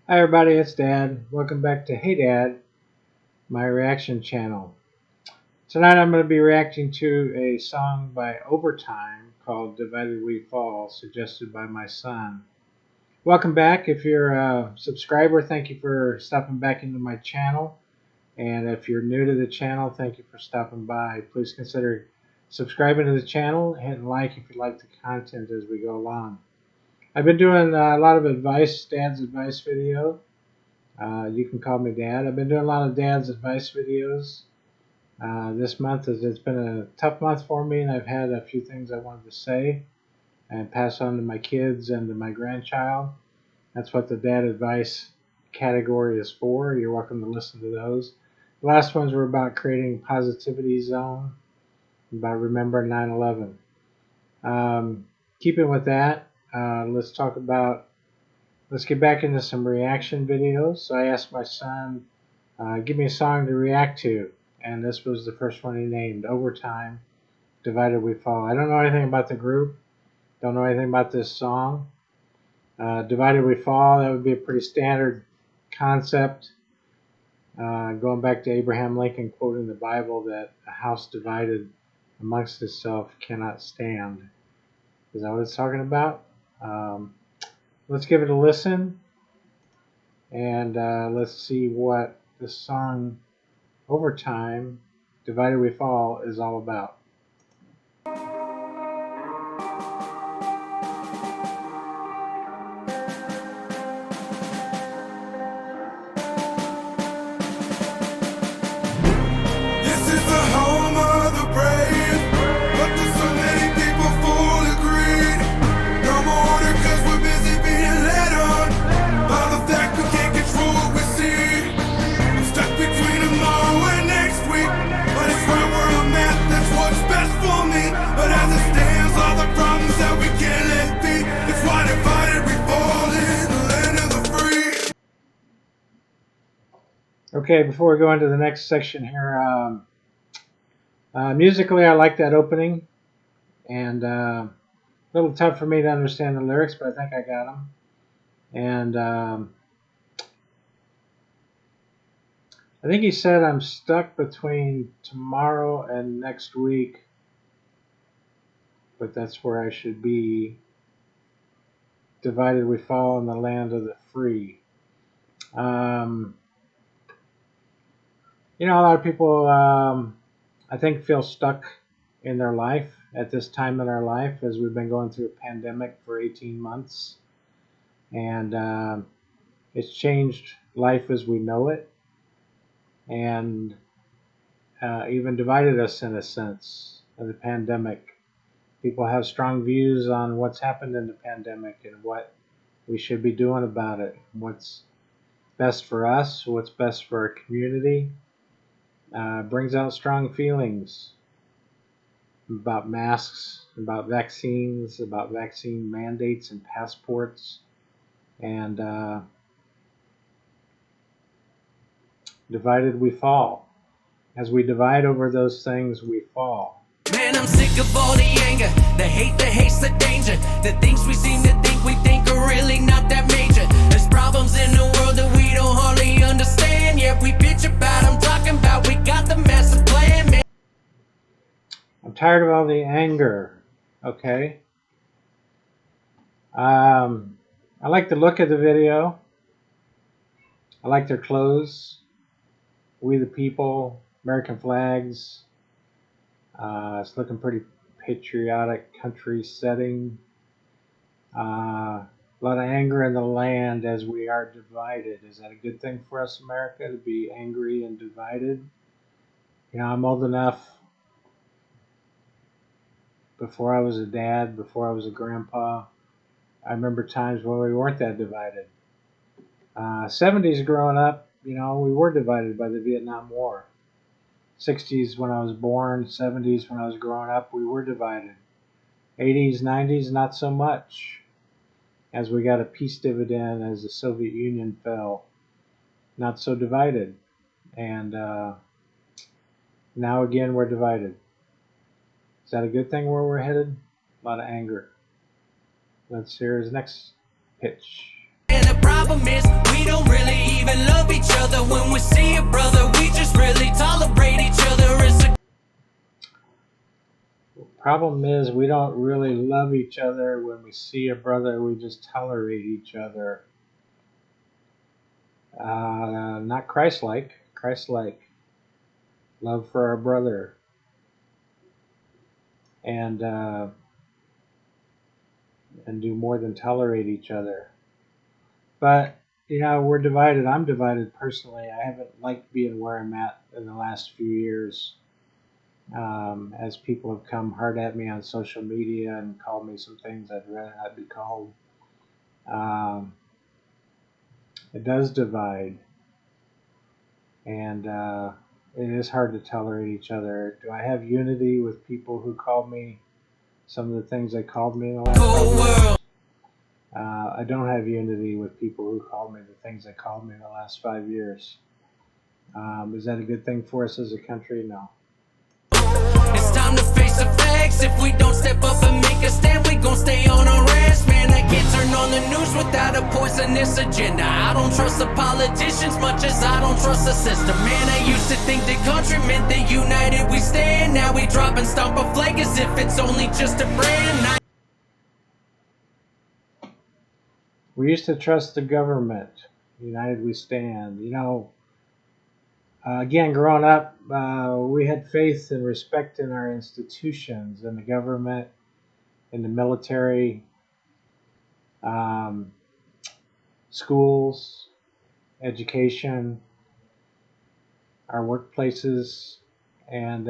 Hi everybody, it's Dad. Welcome back to Hey Dad, my reaction channel. Tonight I'm going to be reacting to a song by OverTime called Divided We Fall, suggested by my son. Welcome back. If you're a subscriber, thank you for stopping back into my channel. And if you're new to the channel, thank you for stopping by. Please consider subscribing to the channel, hitting like if you like the content as we go along. I've been doing a lot of Dad's advice video. You can call me Dad. I've been doing a lot of Dad's advice videos. This month it's been a tough month for me, and I've had a few things I wanted to say and pass on to my kids and to my grandchild. That's what the Dad advice category is for. You're welcome to listen to those. The last ones were about creating positivity zone, about remembering 9/11. Keeping with that, let's get back into some reaction videos. So I asked my son, give me a song to react to, and this was the first one he named, OverTime, Divided We Fall. I don't know anything about the group, don't know anything about this song. Divided We Fall, that would be a pretty standard concept, going back to Abraham Lincoln quoting the Bible that a house divided amongst itself cannot stand. Is that what it's talking about? Let's give it a listen, and let's see what the song OverTime, Divided We Fall is all about. This is the home of the brave, but do so many people fully agree? No more order 'cause we're busy being led on by the fact we can't control what we see. I'm stuck between tomorrow and next week, but it's right where I'm at, that's what's best for me. But as it stands, all the problems that we can't let be, it's why divided we fall in the land of the free. Okay, before we go into the next section here, musically I like that opening, and a little tough for me to understand the lyrics, but I think I got them. And I think he said, I'm stuck between tomorrow and next week, but that's where I should be. Divided we fall in the land of the free. You know, a lot of people, I think, feel stuck in their life at this time in our life, as we've been going through a pandemic for 18 months. And it's changed life as we know it, and even divided us in a sense of the pandemic. People have strong views on what's happened in the pandemic and what we should be doing about it, what's best for us, what's best for our community. Brings out strong feelings about masks, about vaccines, about vaccine mandates and passports, and divided we fall. As we divide over those things, we fall. Man, I'm sick of all the anger, the hate, the hate's the danger. The things we seem to think we think are really not that major. There's problems in the world that we don't hardly understand. Yet we bitch about them, talking about we got the massive plan, man. I'm tired of all the anger, okay? I like the look of the video. I like their clothes. We the people, American flags. It's looking pretty patriotic country setting. A lot of anger in the land as we are divided. Is that a good thing for us, America, to be angry and divided? You know, I'm old enough, before I was a dad, before I was a grandpa, I remember times when we weren't that divided. 70s growing up, you know, we were divided by the Vietnam War. 60s when I was born, 70s when I was growing up, we were divided. 80s, 90s, not so much. As we got a peace dividend, as the Soviet Union fell, not so divided. And now again, we're divided. Is that a good thing where we're headed? A lot of anger. Let's hear his next pitch. And the problem is we don't even love each other. When we see a brother, we just really tolerate each other. It's a Problem is, we don't really love each other. When we see a brother, we just tolerate each other. Not Christ-like. Christ-like. Love for our brother. And do more than tolerate each other. But, you know, we're divided. I'm divided personally. I haven't liked being where I'm at in the last few years. As people have come hard at me on social media and called me some things I'd rather not be called. It does divide. And it is hard to tolerate each other. Do I have unity with people who called me some of the things they called me in the last 5 years? I don't have unity with people who called me the things they called me in the last 5 years. Is that a good thing for us as a country? No. It's time to face the facts. If we don't step up and make a stand, we gon' stay on our ass. Man, I can't turn on the news without a poisonous agenda. I don't trust the politicians much as I don't trust the system. Man, I used to think the country meant that united we stand. Now we drop and stomp a flag as if it's only just a brand. We used to trust the government. United we stand. You know, again, growing up, we had faith and respect in our institutions, in the government, in the military, schools, education, our workplaces, and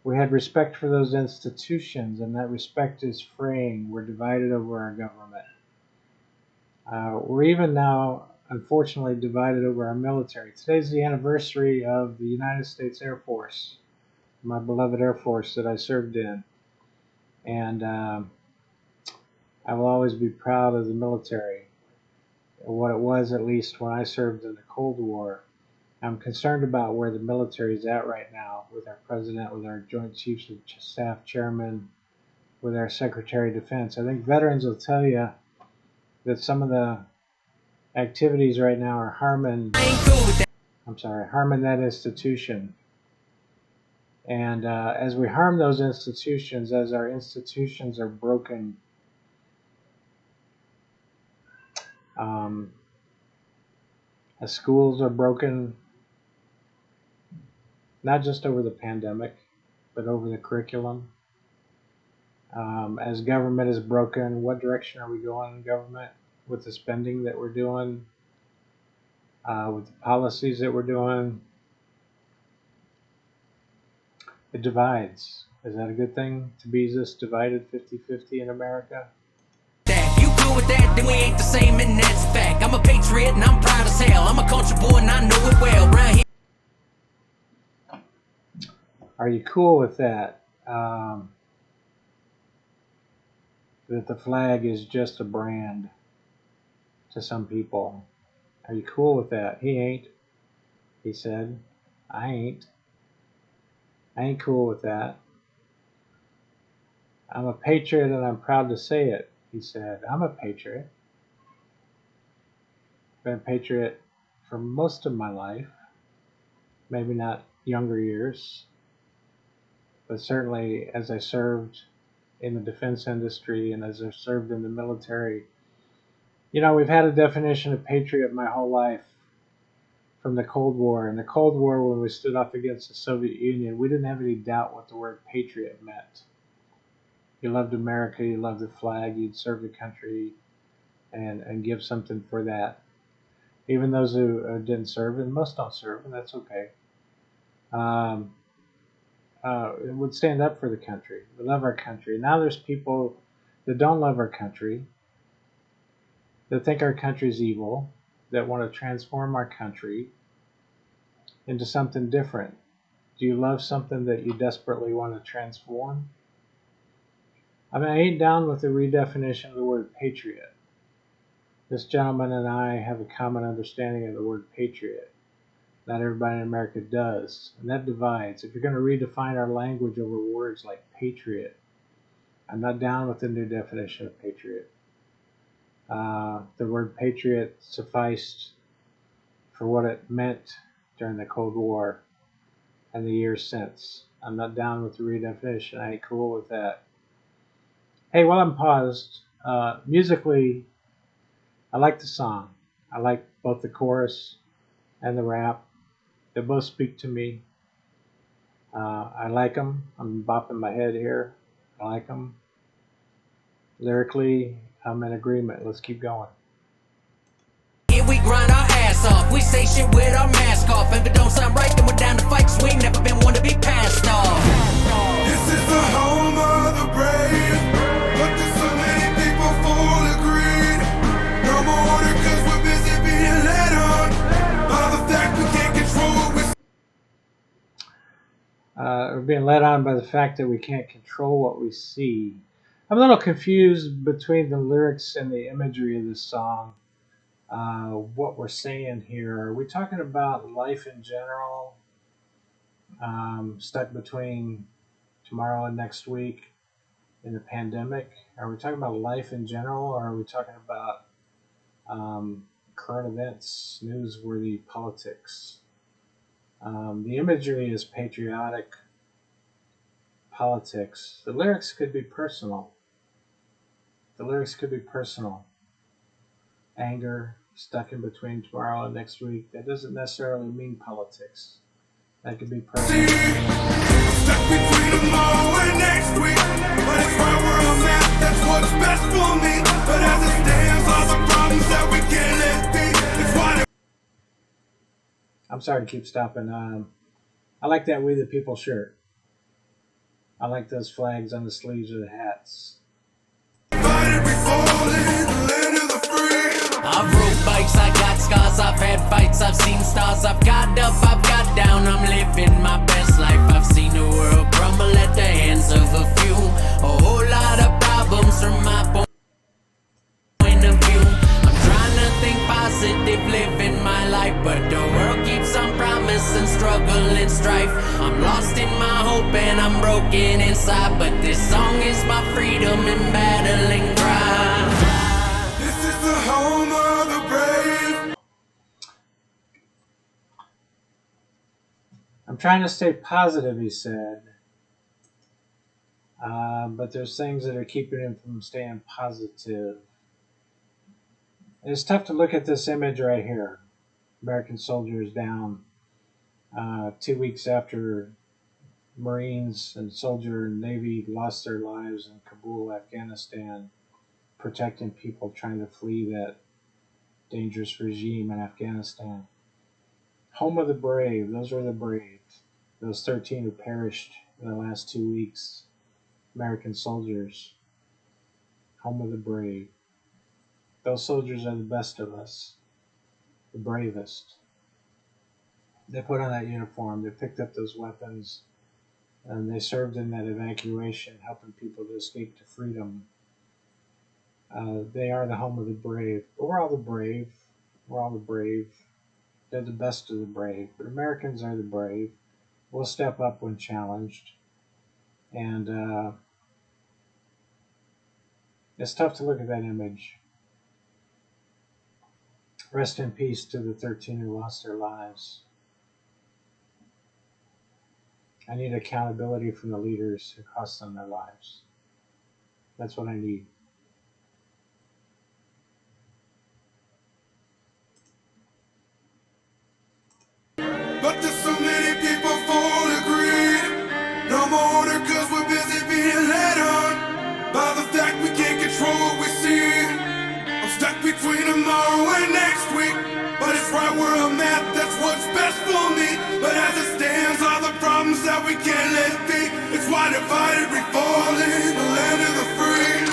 we had respect for those institutions, and that respect is fraying. We're divided over our government. We're even now, unfortunately, divided over our military. Today's the anniversary of the United States Air Force, my beloved Air Force that I served in. And I will always be proud of the military, what it was at least when I served in the Cold War. I'm concerned about where the military is at right now with our president, with our Joint Chiefs of Staff chairman, with our Secretary of Defense. I think veterans will tell you that some of the activities right now are harming that institution. And as we harm those institutions, as our institutions are broken, as schools are broken, not just over the pandemic, but over the curriculum. As government is broken, what direction are we going in government with the spending that we're doing, with the policies that we're doing? It divides. Is that a good thing to be this divided 50-50 in America? If you good with that, then we ain't the same, and that's a fact. I'm a patriot and I'm proud as hell. I'm a country boy and I know it well. Right here. Are you cool with that? That the flag is just a brand to some people. Are you cool with that? He ain't. He said, I ain't. I ain't cool with that. I'm a patriot and I'm proud to say it, he said. I'm a patriot. Been a patriot for most of my life. Maybe not younger years, but certainly as I served in the defense industry and as I served in the military. You know, we've had a definition of patriot my whole life from the Cold War. In the Cold War, when we stood up against the Soviet Union, we didn't have any doubt what the word patriot meant. You loved America, you loved the flag, you'd serve the country and give something for that. Even those who didn't serve, and most don't serve, and that's okay, would stand up for the country. We love our country. Now there's people that don't love our country, that think our country's evil, that want to transform our country into something different. Do you love something that you desperately want to transform? I mean, I ain't down with the redefinition of the word patriot. This gentleman and I have a common understanding of the word patriot. Not everybody in America does, and that divides. If you're going to redefine our language over words like patriot, I'm not down with the new definition of patriot. The word patriot sufficed for what it meant during the Cold War and the years since. I'm not down with the redefinition. I ain't cool with that. Hey, while I'm paused, musically, I like the song. I like both the chorus and the rap. They both speak to me. I like them. I'm bopping my head here. I like them. Lyrically, I'm in agreement. Let's keep going. Here we grind our ass off. We say shit with our mask off. If it don't sound right, then we're down to fight. 'Cause we ain't never been one to be passed off. This is the home of the brave, but there's so many people fully agreed. No more order 'cause we're busy being led on by the fact we can't control what we We're being led on by the fact that we can't control what we see. I'm a little confused between the lyrics and the imagery of this song. What we're saying here, are we talking about life in general? Stuck between tomorrow and next week in the pandemic? Are we talking about life in general, or are we talking about current events, newsworthy politics? The imagery is patriotic politics. The lyrics could be personal. Anger, stuck in between tomorrow and next week. That doesn't necessarily mean politics. That could be personal. stuck between tomorrow and next week. But it's right where I'm at, that's what's best for me. But as it stands, all the problems that we can't let be. It's why I'm sorry to keep stopping. I like that We the People shirt. I like those flags on the sleeves of the hats. divided we fall in the land of the free. I've rode bikes, I got scars, I've had fights, I've seen stars, I've got up, I've got down, I'm living my best life. I've seen the world crumble at the hands of a few. A whole lot of problems from my point of view. I'm trying to think positive, living my life, but the world keeps on promising struggle and strife. I'm lost in my hope and I'm broken inside, but this song is my freedom and battling cry. This is the home of the brave. I'm trying to stay positive, he said. But there's things that are keeping him from staying positive. It's tough to look at this image right here. American soldiers down 2 weeks after Marines and soldier and Navy lost their lives in Kabul, Afghanistan, protecting people trying to flee that dangerous regime in Afghanistan. Home of the brave. Those were the brave. Those 13 who perished in the last 2 weeks. American soldiers. Home of the brave. Those soldiers are the best of us. The bravest. They put on that uniform. They picked up those weapons. And they served in that evacuation, helping people to escape to freedom. They are the home of the brave. But we're all the brave. We're all the brave. They're the best of the brave. But Americans are the brave. We'll step up when challenged. And it's tough to look at that image. Rest in peace to the 13 who lost their lives. I need accountability from the leaders who cost them their lives. That's what I need. But there's so many people fully agreed. No more order 'cause we're busy being led on by the fact we can't control what we see. I'm stuck between tomorrow and next week. But it's right where I'm at, that's what's best for me. But as it stands, all the problems that we can't let be. It's why divided we fall in the land of the free.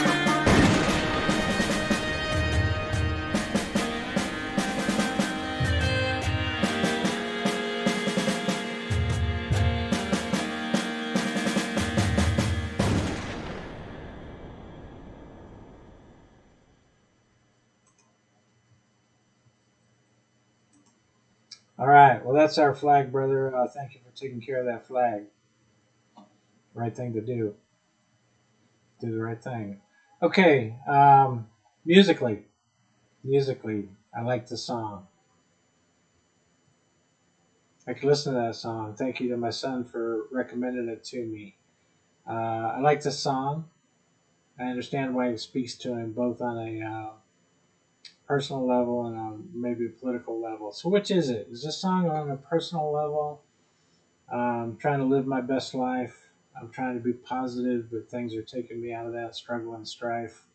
All right. Well, that's our flag, brother. Thank you for taking care of that flag. Right thing to do. Do the right thing. Okay. Musically, I like the song. I could listen to that song. Thank you to my son for recommending it to me. I like the song. I understand why it speaks to him both on a personal level and on maybe a political level. So which is it? Is this song on a personal level? I'm trying to live my best life. I'm trying to be positive, but things are taking me out of that struggle and strife.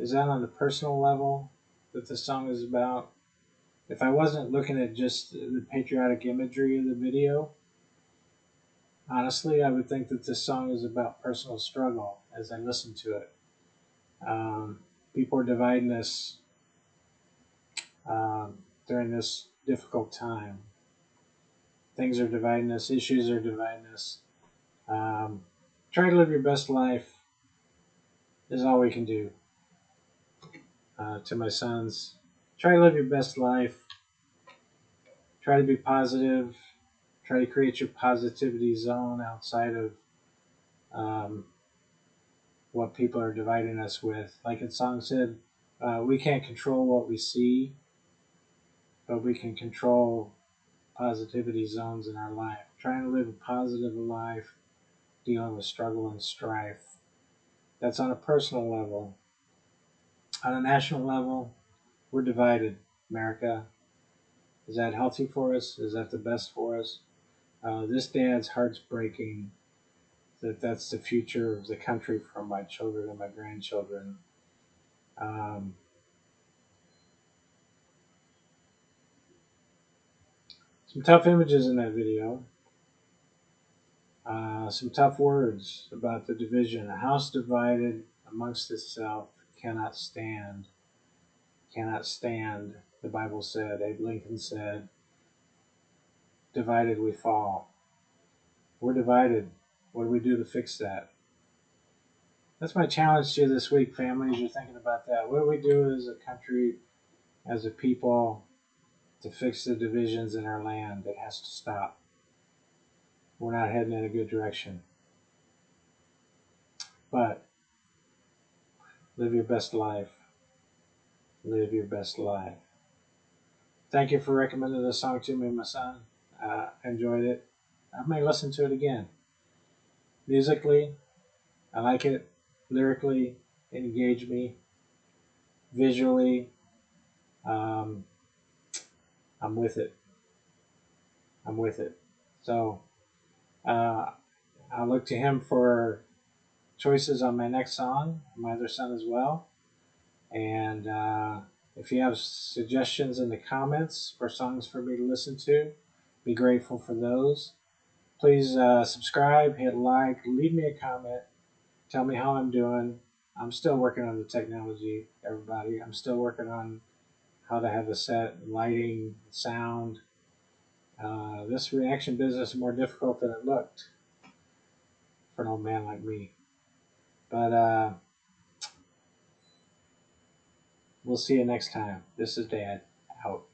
Is that on the personal level that the song is about? If I wasn't looking at just the patriotic imagery of the video, honestly, I would think that this song is about personal struggle as I listen to it. People are dividing us during this difficult time. Things are dividing us, issues are dividing us. Try to live your best life is all we can do. To my sons, try to live your best life. Try to be positive. Try to create your positivity zone outside of um, what people are dividing us with. Like the song said, we can't control what we see, but we can control positivity zones in our life. Trying to live a positive life, dealing with struggle and strife. That's on a personal level. On a national level, we're divided. America, is that healthy for us? Is that the best for us? This dad's heart's breaking that's the future of the country for my children and my grandchildren. Um, some tough images in that video. Some tough words about the division. A house divided amongst itself cannot stand. Cannot stand, the Bible said. Abe Lincoln said, divided we fall. We're divided. What do we do to fix that? That's my challenge to you this week, families. You're thinking about that. What do we do as a country, as a people, to fix the divisions in our land? That has to stop. We're not heading in a good direction. But live your best life. Live your best life. Thank you for recommending this song to me, my son. I enjoyed it. I may listen to it again. Musically, I like it. Lyrically, it engaged me. Visually, um, I'm with it. I'm with it. So uh, I'll look to him for choices on my next song, my other son as well. And if you have suggestions in the comments for songs for me to listen to, be grateful for those. Please subscribe, hit like, leave me a comment, tell me how I'm doing. I'm still working on the technology, everybody. I'm still working on how to have a set, lighting, sound. This reaction business is more difficult than it looked for an old man like me. But we'll see you next time. This is Dad, out.